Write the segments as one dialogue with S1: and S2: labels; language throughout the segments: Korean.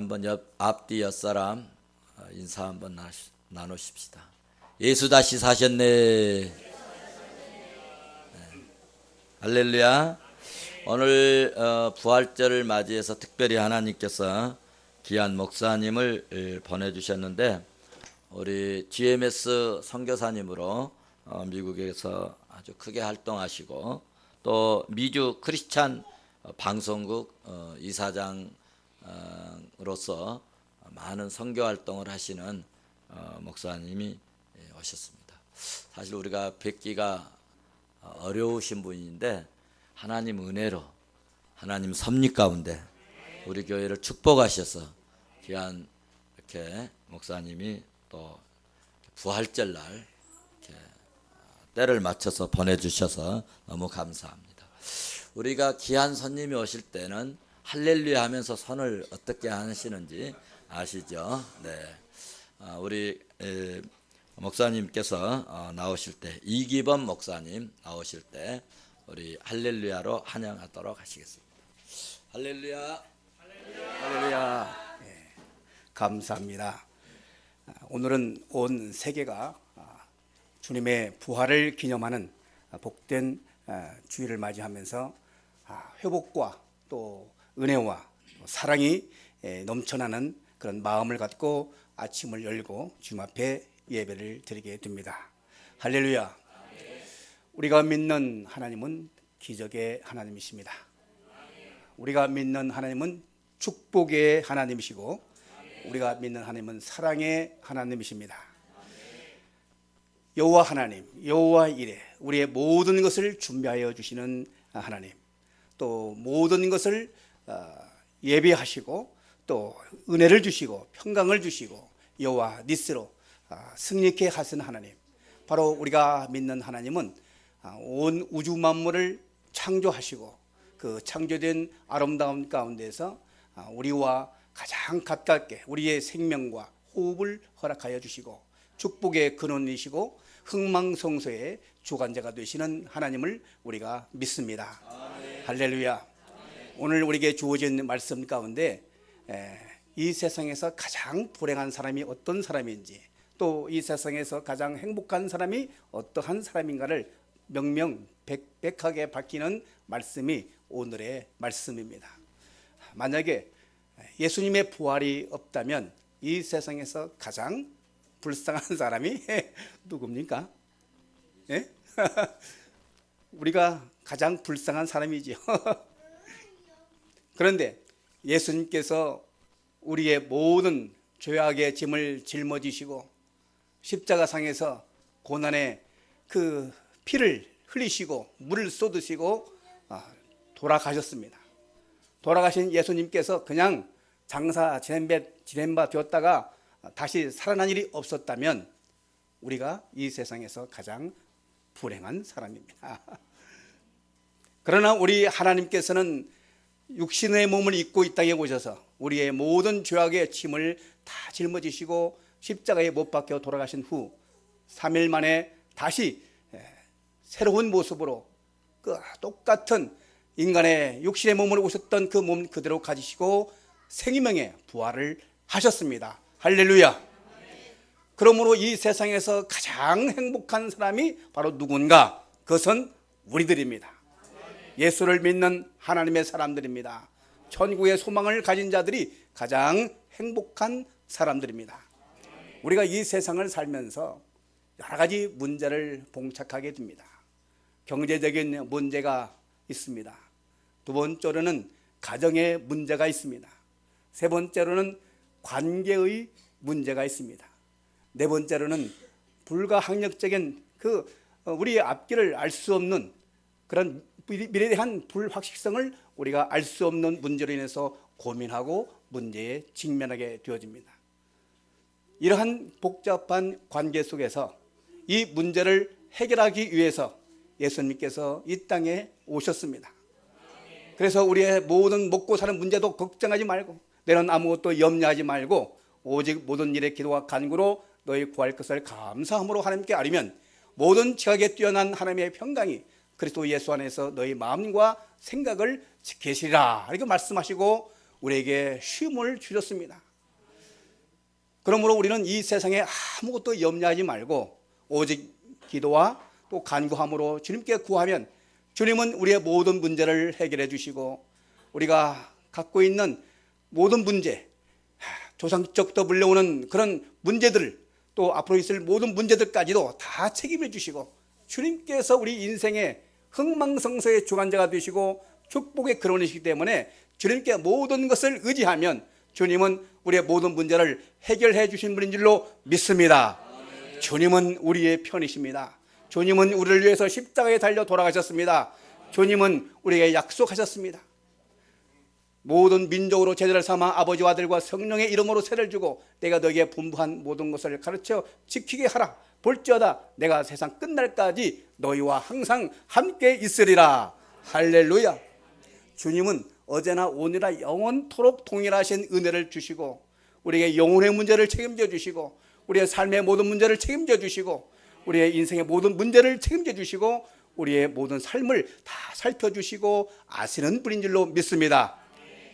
S1: 한번 앞뒤 옆사람 인사 한번 나누십시다. 예수 다시 사셨네. 할렐루야. 오늘 부활절을 맞이해서 특별히 하나님께서 귀한 목사님을 보내주셨는데, 우리 GMS 선교사님으로 미국에서 아주 크게 활동하시고, 또 미주 크리스찬 방송국 이사장으로서 많은 선교 활동을 하시는 목사님이 오셨습니다. 사실 우리가 뵙기가 어려우신 분인데, 하나님 은혜로 하나님 섭리 가운데 우리 교회를 축복하셔서 귀한 이렇게 목사님이 또 부활절 날 이렇게 때를 맞춰서 보내주셔서 너무 감사합니다. 우리가 귀한 손님이 오실 때는 할렐루야 하면서 손을 어떻게 하시는지 아시죠? 네, 우리 목사님께서 나오실 때, 이기범 목사님 나오실 때 우리 할렐루야로 환영하도록 하시겠습니다. 할렐루야.
S2: 할렐루야. 감사합니다. 오늘은 온 세계가 주님의 부활을 기념하는 복된 주일을 맞이하면서 회복과 또 은혜와 사랑이 넘쳐나는 그런 마음을 갖고 아침을 열고 주님 앞에 예배를 드리게 됩니다. 할렐루야. 우리가 믿는 하나님은 기적의 하나님이십니다. 우리가 믿는 하나님은 축복의 하나님이시고, 우리가 믿는 하나님은 사랑의 하나님이십니다. 여호와 하나님, 여호와 이레, 우리의 모든 것을 준비하여 주시는 하나님, 또 모든 것을 예배하시고 또 은혜를 주시고 평강을 주시고 여호와 니스로 승리케 하신 하나님, 바로 우리가 믿는 하나님은 온 우주 만물을 창조하시고 그 창조된 아름다움 가운데서 우리와 가장 가깝게 우리의 생명과 호흡을 허락하여 주시고 축복의 근원이시고 흥망성쇠의 주관자가 되시는 하나님을 우리가 믿습니다. 아멘. 할렐루야. 아멘. 오늘 우리에게 주어진 말씀 가운데 이 세상에서 가장 불행한 사람이 어떤 사람인지, 또 이 세상에서 가장 행복한 사람이 어떠한 사람인가를 명명백백하게 밝히는 말씀이 오늘의 말씀입니다. 만약에 예수님의 부활이 없다면 이 세상에서 가장 불쌍한 사람이 누굽니까? 예? 우리가 가장 불쌍한 사람이지요. 그런데 예수님께서 우리의 모든 죄악의 짐을 짊어지시고 십자가상에서 고난의 그 피를 흘리시고 물을 쏟으시고 돌아가셨습니다. 돌아가신 예수님께서 그냥 장사 지낸 바 되었다가 다시 살아난 일이 없었다면 우리가 이 세상에서 가장 불행한 사람입니다. 그러나 우리 하나님께서는 육신의 몸을 입고 이 땅에 오셔서 우리의 모든 죄악의 짐을 다 짊어지시고 십자가에 못 박혀 돌아가신 후 3일 만에 다시 새로운 모습으로 그 똑같은 인간의 육신의 몸으로 오셨던 그 몸 그대로 가지시고 생명의 부활을 하셨습니다. 할렐루야. 그러므로 이 세상에서 가장 행복한 사람이 바로 누군가? 그것은 우리들입니다. 예수를 믿는 하나님의 사람들입니다. 천국의 소망을 가진 자들이 가장 행복한 사람들입니다. 우리가 이 세상을 살면서 여러 가지 문제를 봉착하게 됩니다. 경제적인 문제가 있습니다. 두 번째로는 가정의 문제가 있습니다. 세 번째로는 관계의 문제가 있습니다. 네 번째로는 불가항력적인 우리의 앞길을 알 수 없는 그런 미래에 대한 불확실성을 우리가 알 수 없는 문제로 인해서 고민하고 문제에 직면하게 되어집니다. 이러한 복잡한 관계 속에서 이 문제를 해결하기 위해서 예수님께서 이 땅에 오셨습니다. 그래서 우리의 모든 먹고 사는 문제도 걱정하지 말고 너는 아무것도 염려하지 말고 오직 모든 일에 기도와 간구로 너희 구할 것을 감사함으로 하나님께 아뢰면 모든 지각에 뛰어난 하나님의 평강이 그리스도 예수 안에서 너희 마음과 생각을 지키시리라 이렇게 말씀하시고 우리에게 쉼을 주셨습니다. 그러므로 우리는 이 세상에 아무것도 염려하지 말고 오직 기도와 또 간구함으로 주님께 구하면 주님은 우리의 모든 문제를 해결해 주시고 우리가 갖고 있는 모든 문제, 조상적부터 물려오는 그런 문제들, 또 앞으로 있을 모든 문제들까지도 다 책임져 주시고 주님께서 우리 인생의 흥망성쇠의 주관자가 되시고 축복의 근원이시기 때문에 주님께 모든 것을 의지하면 주님은 우리의 모든 문제를 해결해 주신 분인 줄로 믿습니다. 주님은 우리의 편이십니다. 주님은 우리를 위해서 십자가에 달려 돌아가셨습니다. 주님은 우리에게 약속하셨습니다. 모든 민족으로 제자를 삼아 아버지와 아들과 성령의 이름으로 세를 주고 내가 너에게 분부한 모든 것을 가르쳐 지키게 하라. 볼지어다 내가 세상 끝날까지 너희와 항상 함께 있으리라. 할렐루야. 주님은 어제나 오늘이나 영원토록 동일하신 은혜를 주시고 우리에게 영혼의 문제를 책임져 주시고 우리의 삶의 모든 문제를 책임져 주시고 우리의 인생의 모든 문제를 책임져 주시고 우리의 모든 삶을 다 살펴주시고 아시는 분인 줄로 믿습니다.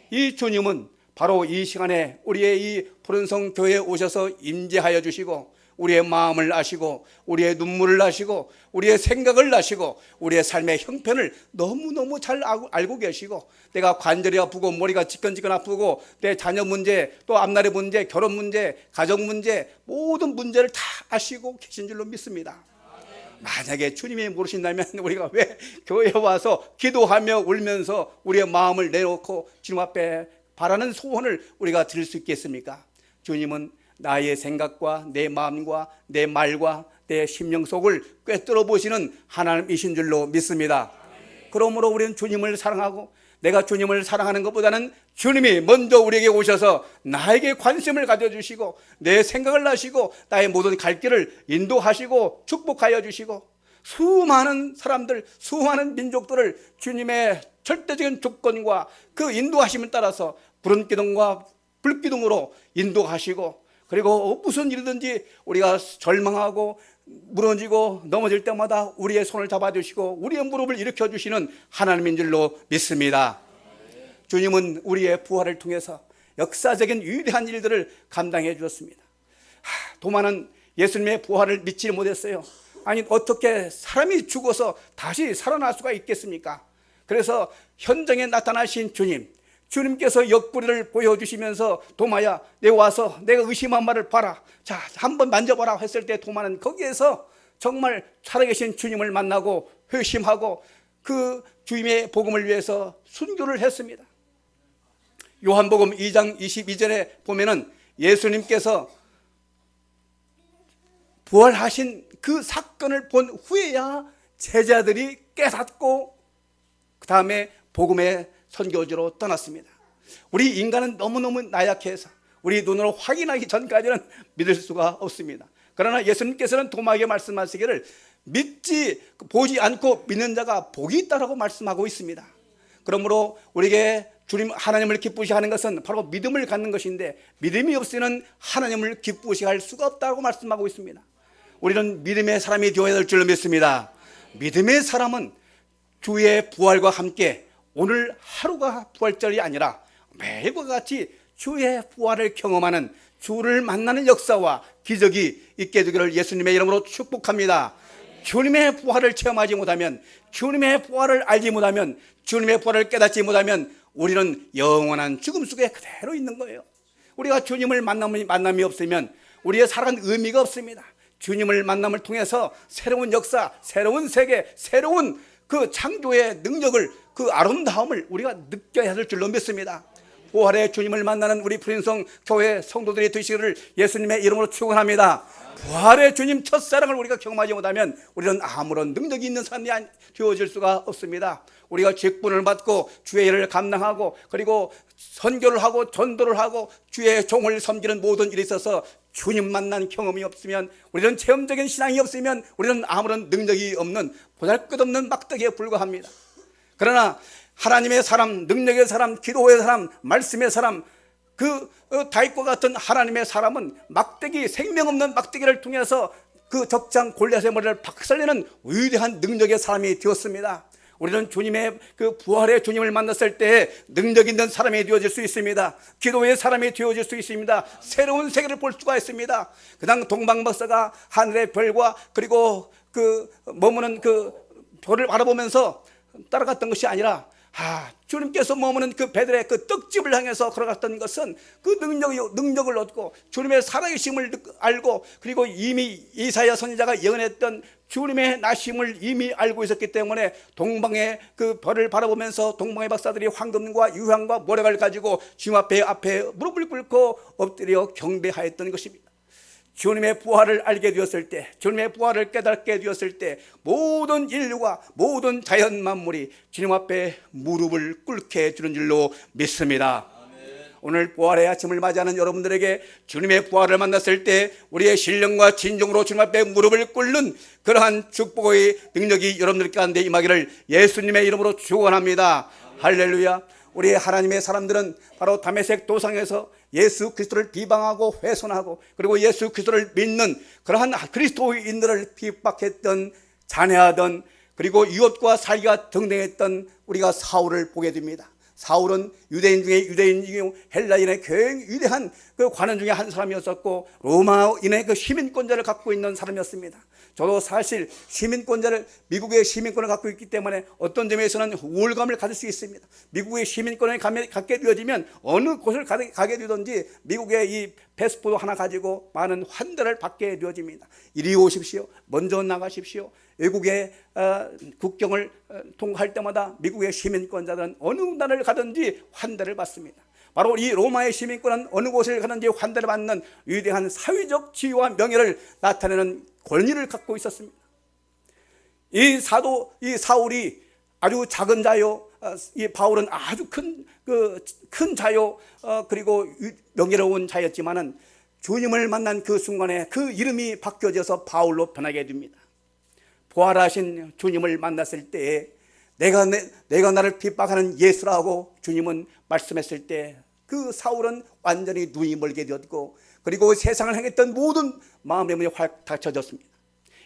S2: 이 주님은 바로 이 시간에 우리의 이 푸른성 교회에 오셔서 임재하여 주시고 우리의 마음을 아시고 우리의 눈물을 아시고 우리의 생각을 아시고 우리의 삶의 형편을 너무너무 잘 알고 계시고 내가 관절이 아프고 머리가 지끈지끈 아프고 내 자녀 문제 또 앞날의 문제 결혼 문제 가정 문제 모든 문제를 다 아시고 계신 줄로 믿습니다. 만약에 주님이 모르신다면 우리가 왜 교회에 와서 기도하며 울면서 우리의 마음을 내놓고 주님 앞에 바라는 소원을 우리가 드릴 수 있겠습니까? 주님은 나의 생각과 내 마음과 내 말과 내 심령 속을 꿰뚫어 보시는 하나님이신 줄로 믿습니다. 그러므로 우리는 주님을 사랑하고 내가 주님을 사랑하는 것보다는 주님이 먼저 우리에게 오셔서 나에게 관심을 가져주시고 내 생각을 아시고 나의 모든 갈 길을 인도하시고 축복하여 주시고 수많은 사람들 수많은 민족들을 주님의 절대적인 조건과 그 인도하심을 따라서 푸른 기둥과 불기둥으로 인도하시고 그리고 무슨 일이든지 우리가 절망하고 무너지고 넘어질 때마다 우리의 손을 잡아주시고 우리의 무릎을 일으켜주시는 하나님인 줄로 믿습니다. 주님은 우리의 부활을 통해서 역사적인 위대한 일들을 감당해 주셨습니다. 도마는 예수님의 부활을 믿지 못했어요. 아니 어떻게 사람이 죽어서 다시 살아날 수가 있겠습니까? 그래서 현장에 나타나신 주님께서 옆구리를 보여주시면서 도마야 내가 와서 내가 의심한 말을 봐라. 자 한번 만져봐라 했을 때 도마는 거기에서 정말 살아계신 주님을 만나고 회심하고 그 주님의 복음을 위해서 순교를 했습니다. 요한복음 2장 22절에 보면은 예수님께서 부활하신 그 사건을 본 후에야 제자들이 깨닫고 그 다음에 복음의 선교지로 떠났습니다. 우리 인간은 너무너무 나약해서 우리 눈으로 확인하기 전까지는 믿을 수가 없습니다. 그러나 예수님께서는 도마에게 말씀하시기를 보지 않고 믿는 자가 복이 있다라고 말씀하고 있습니다. 그러므로 우리에게 주님 하나님을 기쁘시게 하는 것은 바로 믿음을 갖는 것인데 믿음이 없이는 하나님을 기쁘시게 할 수가 없다고 말씀하고 있습니다. 우리는 믿음의 사람이 되어야 될 줄로 믿습니다. 믿음의 사람은 주의 부활과 함께 오늘 하루가 부활절이 아니라 매일과 같이 주의 부활을 경험하는 주를 만나는 역사와 기적이 있게 되기를 예수님의 이름으로 축복합니다. 주님의 부활을 체험하지 못하면 주님의 부활을 알지 못하면 주님의 부활을 깨닫지 못하면 우리는 영원한 죽음 속에 그대로 있는 거예요. 우리가 주님을 만남이 없으면 우리의 살아간 의미가 없습니다. 주님을 만남을 통해서 새로운 역사, 새로운 세계, 새로운 그 창조의 능력을 그 아름다움을 우리가 느껴야 할 줄로 믿습니다. 부활의 주님을 만나는 우리 푸른성 교회 성도들이 되시기를 예수님의 이름으로 축원합니다. 부활의 주님 첫사랑을 우리가 경험하지 못하면 우리는 아무런 능력이 있는 사람이 되어질 수가 없습니다. 우리가 직분을 받고 주의 일을 감당하고 그리고 선교를 하고 전도를 하고 주의 종을 섬기는 모든 일에 있어서 주님 만난 경험이 없으면 우리는 체험적인 신앙이 없으면 우리는 아무런 능력이 없는 보잘것없는 막대기에 불과합니다. 그러나 하나님의 사람, 능력의 사람, 기도의 사람, 말씀의 사람, 그 다윗과 같은 하나님의 사람은 막대기, 생명 없는 막대기를 통해서 그 적장 골리앗의 머리를 박살내는 위대한 능력의 사람이 되었습니다. 우리는 주님의 그 부활의 주님을 만났을 때 능력 있는 사람이 되어질 수 있습니다. 기도의 사람이 되어질 수 있습니다. 새로운 세계를 볼 수가 있습니다. 그냥 동방박사가 하늘의 별과 그리고 그 머무는 그 별을 바라보면서 따라갔던 것이 아니라 주님께서 머무는 그 베들의 그 떡집을 향해서 걸어갔던 것은 그 능력을 얻고 주님의 살아계심을 알고, 그리고 이미 이사야 선지자가 예언했던 주님의 나심을 이미 알고 있었기 때문에 동방의 그 별을 바라보면서 동방의 박사들이 황금과 유향과 모략을 가지고 주님 앞에 무릎을 꿇고 엎드려 경배하였던 것입니다. 주님의 부활을 알게 되었을 때, 주님의 부활을 깨닫게 되었을 때 모든 인류가, 모든 자연 만물이 주님 앞에 무릎을 꿇게 해주는 줄로 믿습니다. 오늘 부활의 아침을 맞이하는 여러분들에게 주님의 부활을 만났을 때 우리의 신령과 진정으로 주님 앞에 무릎을 꿇는 그러한 축복의 능력이 여러분들 가운데 임하기를 예수님의 이름으로 축원합니다. 할렐루야. 우리 하나님의 사람들은 바로 다메섹 도상에서 예수 그리스도를 비방하고 훼손하고 그리고 예수 그리스도를 믿는 그러한 그리스도인들을 핍박했던, 잔해하던, 그리고 이웃과 사이가 등등했던 우리가 사울을 보게 됩니다. 사울은 유대인 중에 유대인이고 헬라인의 굉장히 위대한 그 관원 중에 한 사람이었었고 로마인의 그 시민권자를 갖고 있는 사람이었습니다. 저도 사실 미국의 시민권을 갖고 있기 때문에 어떤 점에서는 우월감을 가질 수 있습니다. 미국의 시민권을 갖게 되어지면 어느 곳을 가게 되든지 미국의 이 패스포드 하나 가지고 많은 환대를 받게 되어집니다. 이리 오십시오, 먼저 나가십시오. 외국의 국경을 통과할 때마다 미국의 시민권자들은 어느 나라를 가든지 환대를 받습니다. 바로 이 로마의 시민권은 어느 곳을 가든지 환대를 받는 위대한 사회적 지위와 명예를 나타내는 권위를 갖고 있었습니다. 이 사울이 아주 작은 자요, 이 바울은 아주 큰 자요, 그리고 명예로운 자였지만은 주님을 만난 그 순간에 그 이름이 바뀌어져서 바울로 변하게 됩니다. 부활하신 주님을 만났을 때에 내가 나를 핍박하는 예수라고 주님은 말씀했을 때 그 사울은 완전히 눈이 멀게 되었고, 그리고 세상을 향했던 모든 마음의 문이 확 닫혀졌습니다.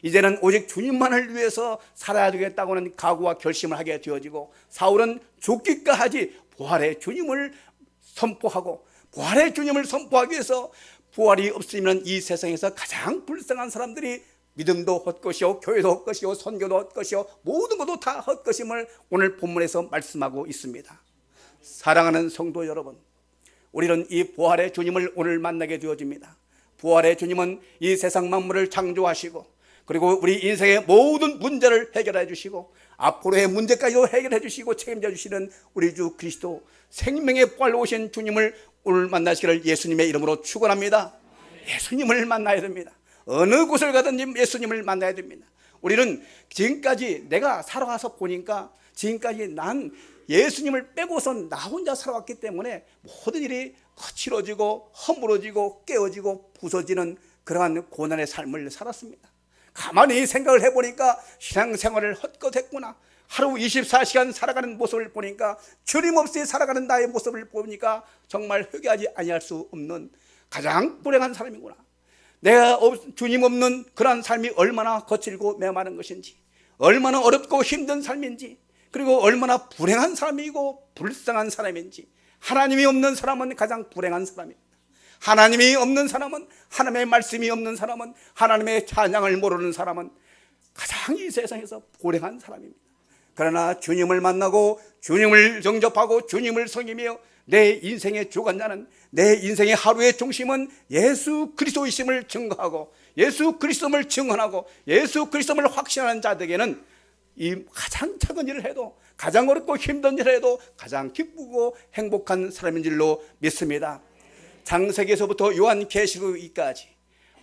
S2: 이제는 오직 주님만을 위해서 살아야 되겠다고는 각오와 결심을 하게 되어지고, 사울은 죽기까지 부활의 주님을 선포하고, 부활의 주님을 선포하기 위해서 부활이 없으면 이 세상에서 가장 불쌍한 사람들이 믿음도 헛것이요, 교회도 헛것이요, 선교도 헛것이요, 모든 것도 다 헛것임을 오늘 본문에서 말씀하고 있습니다. 사랑하는 성도 여러분, 우리는 이 부활의 주님을 오늘 만나게 되어집니다. 부활의 주님은 이 세상 만물을 창조하시고, 그리고 우리 인생의 모든 문제를 해결해 주시고 앞으로의 문제까지도 해결해 주시고 책임져 주시는 우리 주 그리스도, 생명의 부활로 오신 주님을 오늘 만나시기를 예수님의 이름으로 축원합니다. 예수님을 만나야 됩니다. 어느 곳을 가든지 예수님을 만나야 됩니다. 우리는 지금까지 내가 살아가서 보니까 지금까지 난 예수님을 빼고선 나 혼자 살아왔기 때문에 모든 일이 거칠어지고 허물어지고 깨어지고 부서지는 그러한 고난의 삶을 살았습니다. 가만히 생각을 해보니까 신앙생활을 헛것했구나. 하루 24시간 살아가는 모습을 보니까, 주님없이 살아가는 나의 모습을 보니까 정말 회개하지 아니할 수 없는 가장 불행한 사람이구나. 내가 주님 없는 그러한 삶이 얼마나 거칠고 메마른 것인지, 얼마나 어렵고 힘든 삶인지, 그리고 얼마나 불행한 사람이고 불쌍한 사람인지. 하나님이 없는 사람은 가장 불행한 사람입니다. 하나님이 없는 사람은, 하나님의 말씀이 없는 사람은, 하나님의 찬양을 모르는 사람은 가장 이 세상에서 불행한 사람입니다. 그러나 주님을 만나고 주님을 영접하고 주님을 섬기며 내 인생의 주관자는, 내 인생의 하루의 중심은 예수 그리스도이심을 증거하고 예수 그리스도를 증언하고 예수 그리스도를 확신하는 자들에게는 이 가장 작은 일을 해도, 가장 어렵고 힘든 일을 해도 가장 기쁘고 행복한 사람인 줄로 믿습니다. 창세기에서부터 요한계시록까지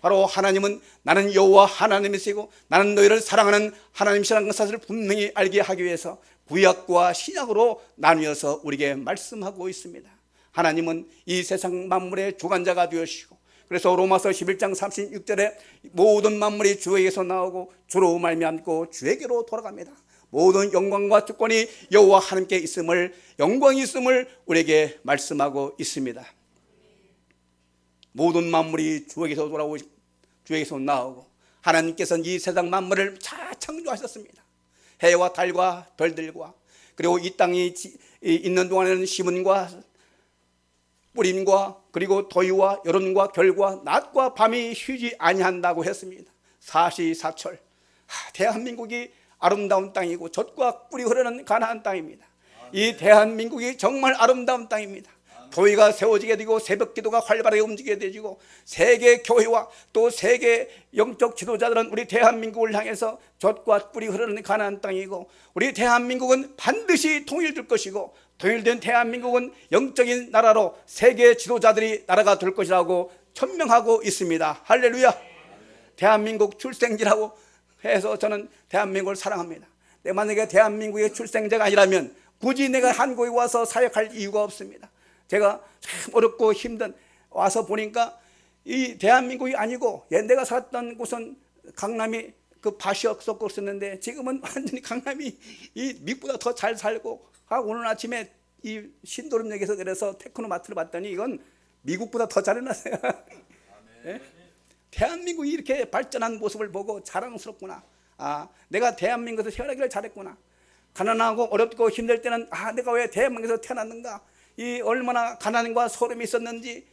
S2: 바로 하나님은 나는 여호와 하나님이시고 나는 너희를 사랑하는 하나님이시라는 것을 분명히 알게 하기 위해서 구약과 신약으로 나누어서 우리에게 말씀하고 있습니다. 하나님은 이 세상 만물의 주관자가 되시고, 그래서 로마서 11장 36절에 모든 만물이 주에게서 나오고 주로 말미암고 주에게로 돌아갑니다. 모든 영광과 주권이 여호와 하나님께 있음을, 영광이 있음을 우리에게 말씀하고 있습니다. 모든 만물이 주에게서 돌아오고 주에게서 나오고, 하나님께서는 이 세상 만물을 다 창조하셨습니다. 해와 달과 별들과 그리고 이 땅이 있는 동안에는 심은과 뿌림과 그리고 더위와 여름과 겨울과 낮과 밤이 쉬지 아니한다고 했습니다. 사시사철. 대한민국이 아름다운 땅이고 젖과 꿀이 흐르는 가나안 땅입니다. 이 대한민국이 정말 아름다운 땅입니다. 교회가 세워지게 되고 새벽 기도가 활발하게 움직이게 되고 세계 교회와 또 세계 영적 지도자들은 우리 대한민국을 향해서 젖과 꿀이 흐르는 가나안 땅이고 우리 대한민국은 반드시 통일될 것이고 통일된 대한민국은 영적인 나라로 세계 지도자들이 나라가 될 것이라고 천명하고 있습니다. 할렐루야. 대한민국 출생지라고 해서 저는 대한민국을 사랑합니다. 내가 만약에 대한민국의 출생자가 아니라면 굳이 내가 한국에 와서 사역할 이유가 없습니다. 제가 참 어렵고 힘든 와서 보니까 이 대한민국이 아니고 내가 살았던 곳은 강남이 그 밭이었었고 그랬었는데 지금은 완전히 강남이 이 미국보다 더 잘 살고 오늘 아침에 이 신도림역에서 그래서 테크노마트를 봤더니 이건 미국보다 더 잘해놨어요. 네? 대한민국이 이렇게 발전한 모습을 보고 자랑스럽구나. 내가 대한민국에서 태어나기를 잘했구나. 가난하고 어렵고 힘들 때는 내가 왜 대한민국에서 태어났는가. 이 얼마나 가난과 소름이 있었는지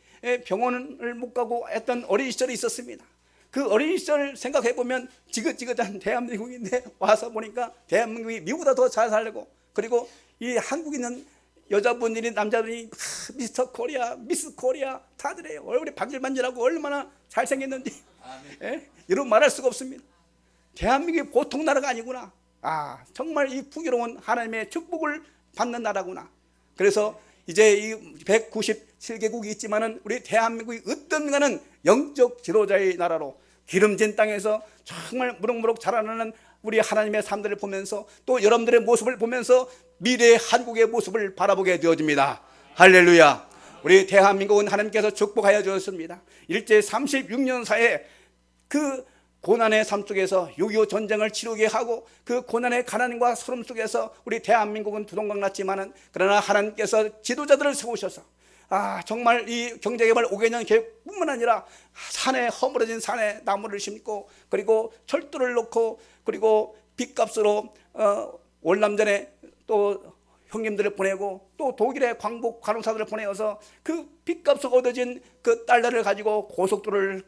S2: 병원을 못 가고 했던 어린 시절이 있었습니다. 그 어린 시절 생각해 보면 지긋지긋한 대한민국인데 와서 보니까 대한민국이 미국보다 더 잘 살고 그리고 이 한국에 있는 여자분들이 남자분이 미스터 코리아, 미스 코리아 다들 해요. 얼굴이 반질반질하고 얼마나 잘생겼는지 이런 말할 수가 없습니다. 대한민국이 보통 나라가 아니구나. 정말 이 풍요로운 하나님의 축복을 받는 나라구나. 그래서 이제 이 197개국이 있지만은 우리 대한민국이 어떤가는 영적 지도자의 나라로 기름진 땅에서 정말 무럭무럭 자라나는 우리 하나님의 삶들을 보면서 또 여러분들의 모습을 보면서 미래의 한국의 모습을 바라보게 되어집니다. 할렐루야. 우리 대한민국은 하나님께서 축복하여 주셨습니다. 일제 36년 사이에 그 고난의 삶 속에서 6.25 전쟁을 치르게 하고 그 고난의 가난과 소름 속에서 우리 대한민국은 두동강 났지만은 그러나 하나님께서 지도자들을 세우셔서 정말 이 경제개발 5개년 계획뿐만 아니라 산에 허물어진 산에 나무를 심고 그리고 철도를 놓고 그리고 빚값으로 월남전에 또 형님들을 보내고 또 독일의 광복 간호사들을 보내어서 그 빚값으로 얻어진 그 달러를 가지고 고속도로를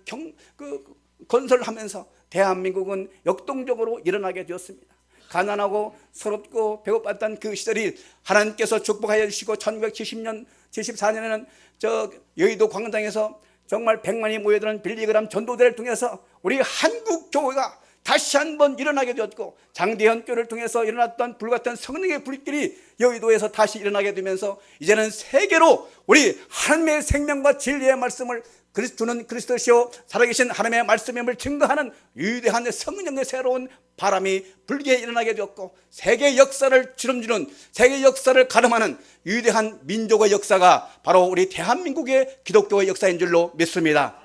S2: 건설하면서 대한민국은 역동적으로 일어나게 되었습니다. 가난하고 서럽고 배고팠던 그 시절이 하나님께서 축복하여 주시고 1970년 74년에는 저 여의도 광장에서 정말 100만이 모여드는 빌리그람 전도대를 통해서 우리 한국 교회가 다시 한번 일어나게 되었고 장대현 교회를 통해서 일어났던 불같은 성령의 불길이 여의도에서 다시 일어나게 되면서 이제는 세계로 우리 하나님의 생명과 진리의 말씀을 그리스도는 그리스도시요 살아계신 하나님의 말씀임을 증거하는 위대한 성령의 새로운 바람이 불게 일어나게 되었고 세계 역사를 주름주는 세계 역사를 가름하는 위대한 민족의 역사가 바로 우리 대한민국의 기독교의 역사인 줄로 믿습니다.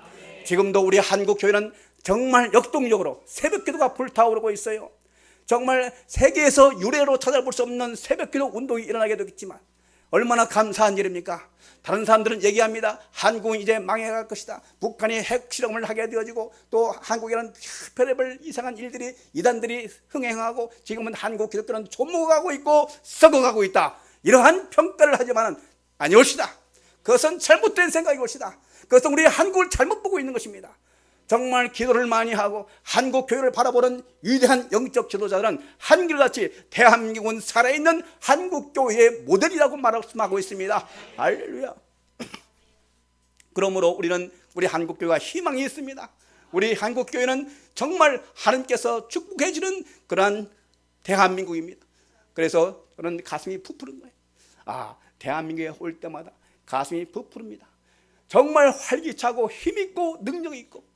S2: 지금도 우리 한국 교회는 정말 역동적으로 새벽기도가 불타오르고 있어요. 정말 세계에서 유례로 찾아볼 수 없는 새벽기도 운동이 일어나게 되겠지만 얼마나 감사한 일입니까? 다른 사람들은 얘기합니다. 한국은 이제 망해갈 것이다. 북한이 핵실험을 하게 되어지고 또 한국에는 별의별 이상한 일들이 이단들이 흥행하고 지금은 한국 기독교는 조목하고 있고 썩어가고 있다. 이러한 평가를 하지만 아니올시다. 그것은 잘못된 생각이 올시다. 그것은 우리 한국을 잘못 보고 있는 것입니다. 정말 기도를 많이 하고 한국 교회를 바라보는 위대한 영적 지도자들은 한결같이 대한민국은 살아있는 한국 교회의 모델이라고 말씀하고 있습니다. 할렐루야. 그러므로 우리는 우리 한국 교회가 희망이 있습니다. 우리 한국 교회는 정말 하나님께서 축복해 주는 그러한 대한민국입니다. 그래서 저는 가슴이 부푸른 거예요. 대한민국에 올 때마다 가슴이 부푸릅니다. 정말 활기차고 힘있고 능력이 있고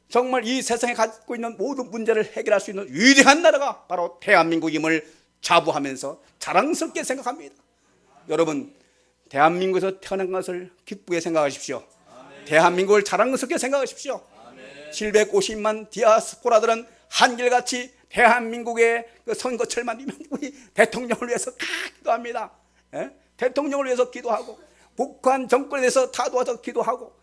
S2: 정말 이 세상에 갖고 있는 모든 문제를 해결할 수 있는 위대한 나라가 바로 대한민국임을 자부하면서 자랑스럽게 생각합니다. 여러분, 대한민국에서 태어난 것을 기쁘게 생각하십시오. 대한민국을 자랑스럽게 생각하십시오. 750만 디아스포라들은 한결같이 대한민국의 그 선거철만 우리 대통령을 위해서 다 기도합니다. 대통령을 위해서 기도하고 북한 정권에 대해서 다 도와서 기도하고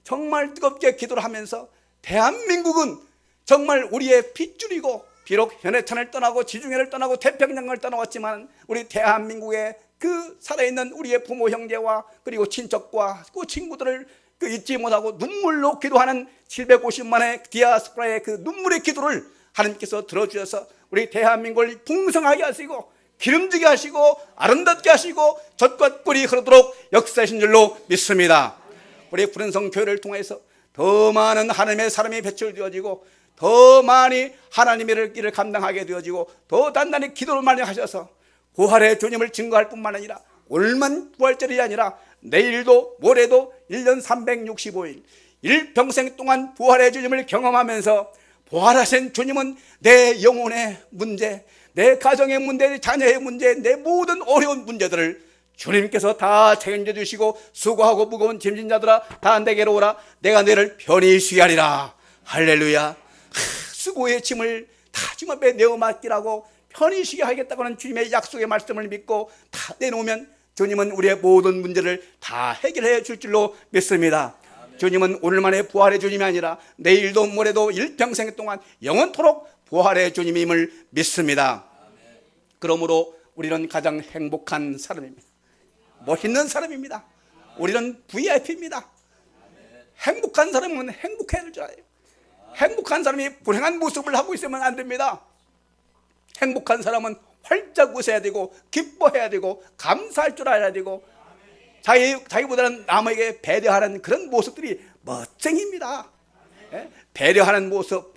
S2: 정말 뜨겁게 기도를 하면서 대한민국은 정말 우리의 핏줄이고 비록 현해천을 떠나고 지중해를 떠나고 태평양을 떠나왔지만 우리 대한민국의 그 살아있는 우리의 부모 형제와 그리고 친척과 그 친구들을 잊지 못하고 눈물로 기도하는 750만의 디아스포라의 그 눈물의 기도를 하나님께서 들어주셔서 우리 대한민국을 풍성하게 하시고 기름지게 하시고 아름답게 하시고 젖과 꿀이 흐르도록 역사하신 줄로 믿습니다. 우리 푸른성 교회를 통해서 더 많은 하나님의 사람이 배출되어지고 더 많이 하나님의 일을 감당하게 되어지고 더 단단히 기도를 많이 하셔서 부활의 주님을 증거할 뿐만 아니라 오늘만 부활절이 아니라 내일도 모레도 1년 365일 일평생 동안 부활의 주님을 경험하면서 부활하신 주님은 내 영혼의 문제, 내 가정의 문제, 내 자녀의 문제, 내 모든 어려운 문제들을 주님께서 다 책임져 주시고 수고하고 무거운 짐진 자들아 다 내게로 오라 내가 너를 편히 쉬하리라. 할렐루야. 수고의 짐을 다 주님 앞에 내어 맡기라고 편히 쉬게 하겠다고 하는 주님의 약속의 말씀을 믿고 다 내놓으면 주님은 우리의 모든 문제를 다 해결해 줄 줄로 믿습니다. 주님은 오늘만의 부활의 주님이 아니라 내일도 모레도 일평생 동안 영원토록 부활의 주님임을 믿습니다. 그러므로 우리는 가장 행복한 사람입니다. 멋있는 사람입니다. 우리는 VIP입니다. 행복한 사람은 행복해야 될 줄 알아요. 행복한 사람이 불행한 모습을 하고 있으면 안 됩니다. 행복한 사람은 활짝 웃어야 되고 기뻐해야 되고 감사할 줄 알아야 되고 자기보다는 남에게 배려하는 그런 모습들이 멋쟁입니다. 배려하는 모습,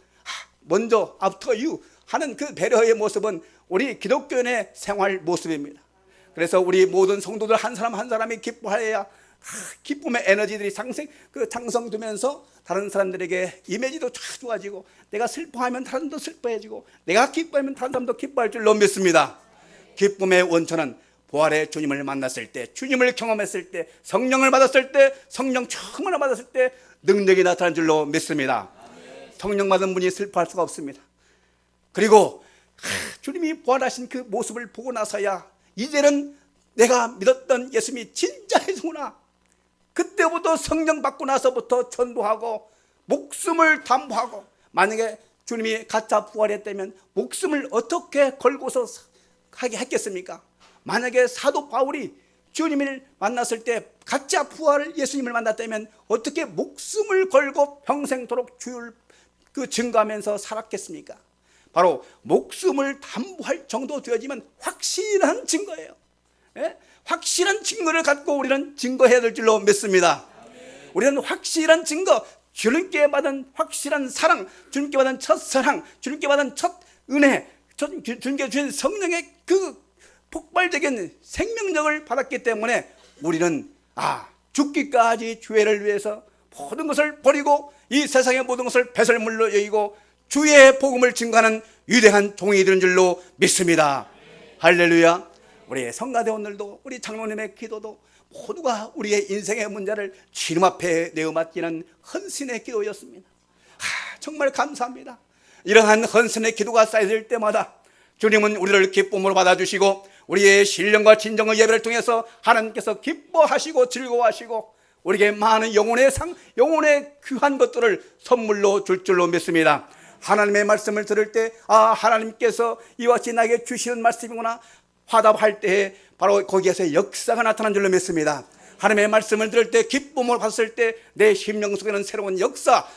S2: 먼저 after you 하는 그 배려의 모습은 우리 기독교인의 생활 모습입니다. 그래서 우리 모든 성도들 한 사람 한 사람이 기뻐해야 기쁨의 에너지들이 장성되면서 다른 사람들에게 이미지도 쫙 좋아지고 내가 슬퍼하면 다른 사람도 슬퍼해지고 내가 기뻐하면 다른 사람도 기뻐할 줄로 믿습니다. 기쁨의 원천은 부활의 주님을 만났을 때, 주님을 경험했을 때, 성령을 받았을 때, 성령 충만을 받았을 때 능력이 나타난 줄로 믿습니다. 성령 받은 분이 슬퍼할 수가 없습니다. 그리고 주님이 부활하신 그 모습을 보고 나서야 이제는 내가 믿었던 예수님이 진짜 예수구나. 그때부터 성령 받고 나서부터 전도하고 목숨을 담보하고, 만약에 주님이 가짜 부활했다면 목숨을 어떻게 걸고서 하게 했겠습니까? 만약에 사도 바울이 주님을 만났을 때 가짜 부활 예수님을 만났다면 어떻게 목숨을 걸고 평생토록 주를 증거하면서 살았겠습니까? 바로 목숨을 담보할 정도 되어지면 확실한 증거예요. 확실한 증거를 갖고 우리는 증거해야 될 줄로 믿습니다. 우리는 확실한 증거, 주님께 받은 확실한 사랑, 주님께 받은 첫사랑, 주님께 받은 첫 은혜, 주님께 주신 성령의 그 폭발적인 생명력을 받았기 때문에 우리는 죽기까지 주의를 위해서 모든 것을 버리고 이 세상의 모든 것을 배설물로 여기고 주의 복음을 증거하는 위대한 종이 되는 줄로 믿습니다. 할렐루야. 우리 성가대원들도 우리 장로님의 기도도 모두가 우리의 인생의 문제를 주님 앞에 내어 맡기는 헌신의 기도였습니다. 정말 감사합니다. 이러한 헌신의 기도가 쌓여질 때마다 주님은 우리를 기쁨으로 받아주시고 우리의 신령과 진정의 예배를 통해서 하나님께서 기뻐하시고 즐거워하시고 우리에게 많은 영혼의 귀한 것들을 선물로 줄 줄로 믿습니다. 하나님의 말씀을 들을 때 하나님께서 이와 같이 나에게 주시는 말씀이구나 화답할 때 바로 거기에서 역사가 나타난 줄로 믿습니다. 하나님의 말씀을 들을 때 기쁨을 받았을 때 내 심령 속에는 새로운 역사,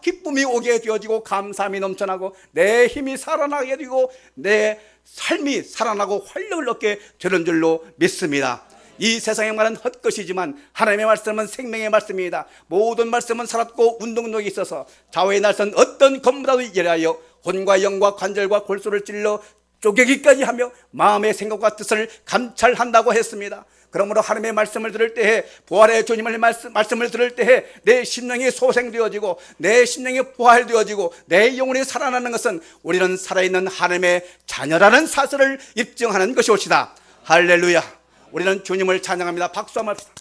S2: 기쁨이 오게 되어지고 감사함이 넘쳐나고 내 힘이 살아나게 되고 내 삶이 살아나고 활력을 얻게 되는 줄로 믿습니다. 이 세상의 말은 헛것이지만 하나님의 말씀은 생명의 말씀입니다. 모든 말씀은 살았고 운동력이 있어서 좌우의 날선 어떤 검보다도 예리하여 혼과 영과 관절과 골수를 찔러 쪼개기까지 하며 마음의 생각과 뜻을 감찰한다고 했습니다. 그러므로 하나님의 말씀을 들을 때에 부활의 주님의 말씀을 들을 때에 내 심령이 소생되어지고 내 심령이 부활되어지고 내 영혼이 살아나는 것은 우리는 살아있는 하나님의 자녀라는 사실을 입증하는 것이옵시다. 할렐루야. 우리는 주님을 찬양합니다. 박수 한번 합시다.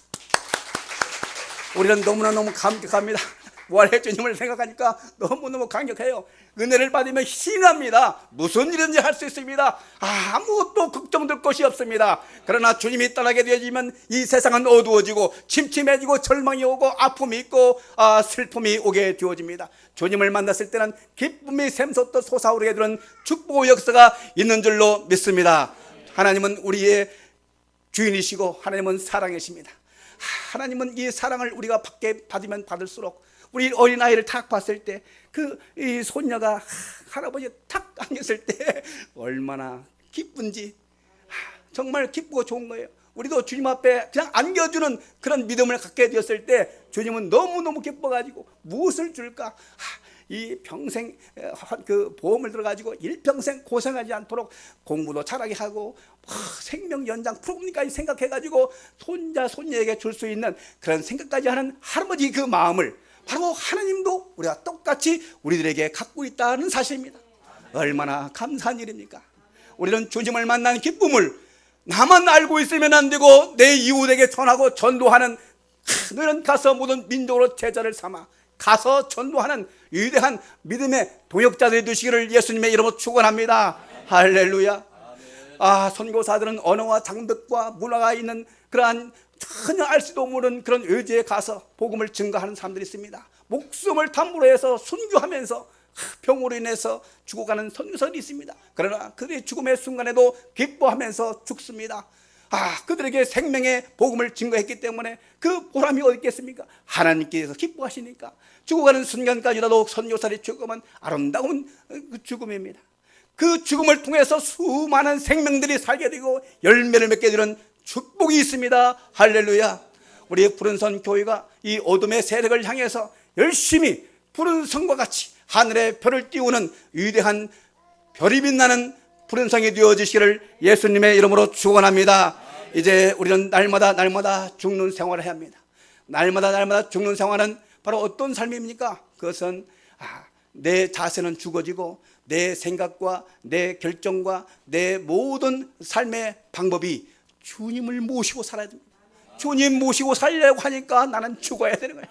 S2: 우리는 너무나 감격합니다. 부활의 주님을 생각하니까 너무너무 강력해요. 은혜를 받으면 신합니다. 무슨 일인지 할 수 있습니다. 아무것도 걱정될 것이 없습니다. 그러나 주님이 떠나게 되어지면 이 세상은 어두워지고 침침해지고 절망이 오고 아픔이 있고 슬픔이 오게 되어집니다. 주님을 만났을 때는 기쁨이 샘솟듯 솟아오르게 되는 축복의 역사가 있는 줄로 믿습니다. 하나님은 우리의 주인이시고 하나님은 사랑이십니다. 하나님은 이 사랑을 우리가 받으면 받을수록 우리 어린아이를 탁 봤을 때 이 손녀가 할아버지에 탁 안겼을 때 얼마나 기쁜지 정말 기쁘고 좋은 거예요. 우리도 주님 앞에 그냥 안겨주는 그런 믿음을 갖게 되었을 때 주님은 너무너무 기뻐가지고 무엇을 줄까? 이 평생 그 보험을 들어가지고 일평생 고생하지 않도록 공부도 잘하게 하고 생명 연장 프로그램까지 생각해가지고 손자 손녀에게 줄 수 있는 그런 생각까지 하는 할아버지 그 마음을 바로 하나님도 우리가 똑같이 우리들에게 갖고 있다는 사실입니다. 얼마나 감사한 일입니까? 우리는 주님을 만나는 기쁨을 나만 알고 있으면 안 되고 내 이웃에게 전하고 전도하는, 너희는 가서 모든 민족으로 제자를 삼아 가서 전도하는 위대한 믿음의 동역자들이 되시기를 예수님의 이름으로 축원합니다. 할렐루야. 선교사들은 언어와 장벽과 문화가 있는 그러한 전혀 알 수도 모르는 그런 의지에 가서 복음을 증거하는 사람들이 있습니다. 목숨을 담보로 해서 순교하면서 병으로 인해서 죽어가는 선교사들이 있습니다. 그러나 그들의 죽음의 순간에도 기뻐하면서 죽습니다. 그들에게 생명의 복음을 증거했기 때문에 그 보람이 어디 있겠습니까? 하나님께서 기뻐하시니까 죽어가는 순간까지라도 선교사의 죽음은 아름다운 죽음입니다. 그 죽음을 통해서 수많은 생명들이 살게 되고 열매를 맺게 되는 축복이 있습니다. 할렐루야. 우리 푸른선 교회가 이 어둠의 세력을 향해서 열심히 푸른 성과 같이 하늘의 별을 띄우는 위대한 별이 빛나는 푸른 성이 되어지시기를 예수님의 이름으로 축원합니다. 이제 우리는 날마다 죽는 생활을 해야 합니다. 날마다 죽는 생활은 바로 어떤 삶입니까? 그것은 내 자세는 죽어지고 내 생각과 내 결정과 내 모든 삶의 방법이 주님을 모시고 살아야 됩니다. 주님 모시고 살려고 하니까 나는 죽어야 되는 거예요.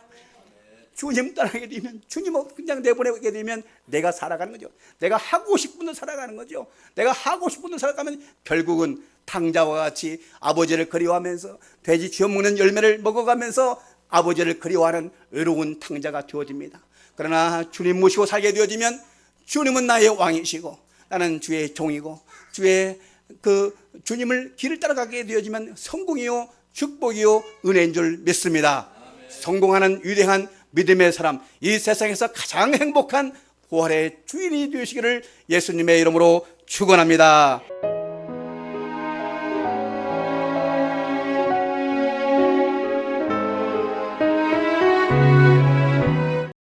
S2: 주님 따라가게 되면, 주님을 그냥 내보내게 되면 내가 살아가는 거죠. 내가 하고 싶은 대로 살아가는 거죠. 내가 하고 싶은 대로 살아가면 결국은 탕자와 같이 아버지를 그리워하면서 돼지 쥐어먹는 열매를 먹어가면서 아버지를 그리워하는 의로운 탕자가 되어집니다. 그러나 주님 모시고 살게 되어지면 주님은 나의 왕이시고 나는 주의 종이고 주님을 길을 따라가게 되어지면 성공이요 축복이요 은혜인 줄 믿습니다. 성공하는 위대한 믿음의 사람, 이 세상에서 가장 행복한 부활의 주인이 되시기를 예수님의 이름으로 축원합니다.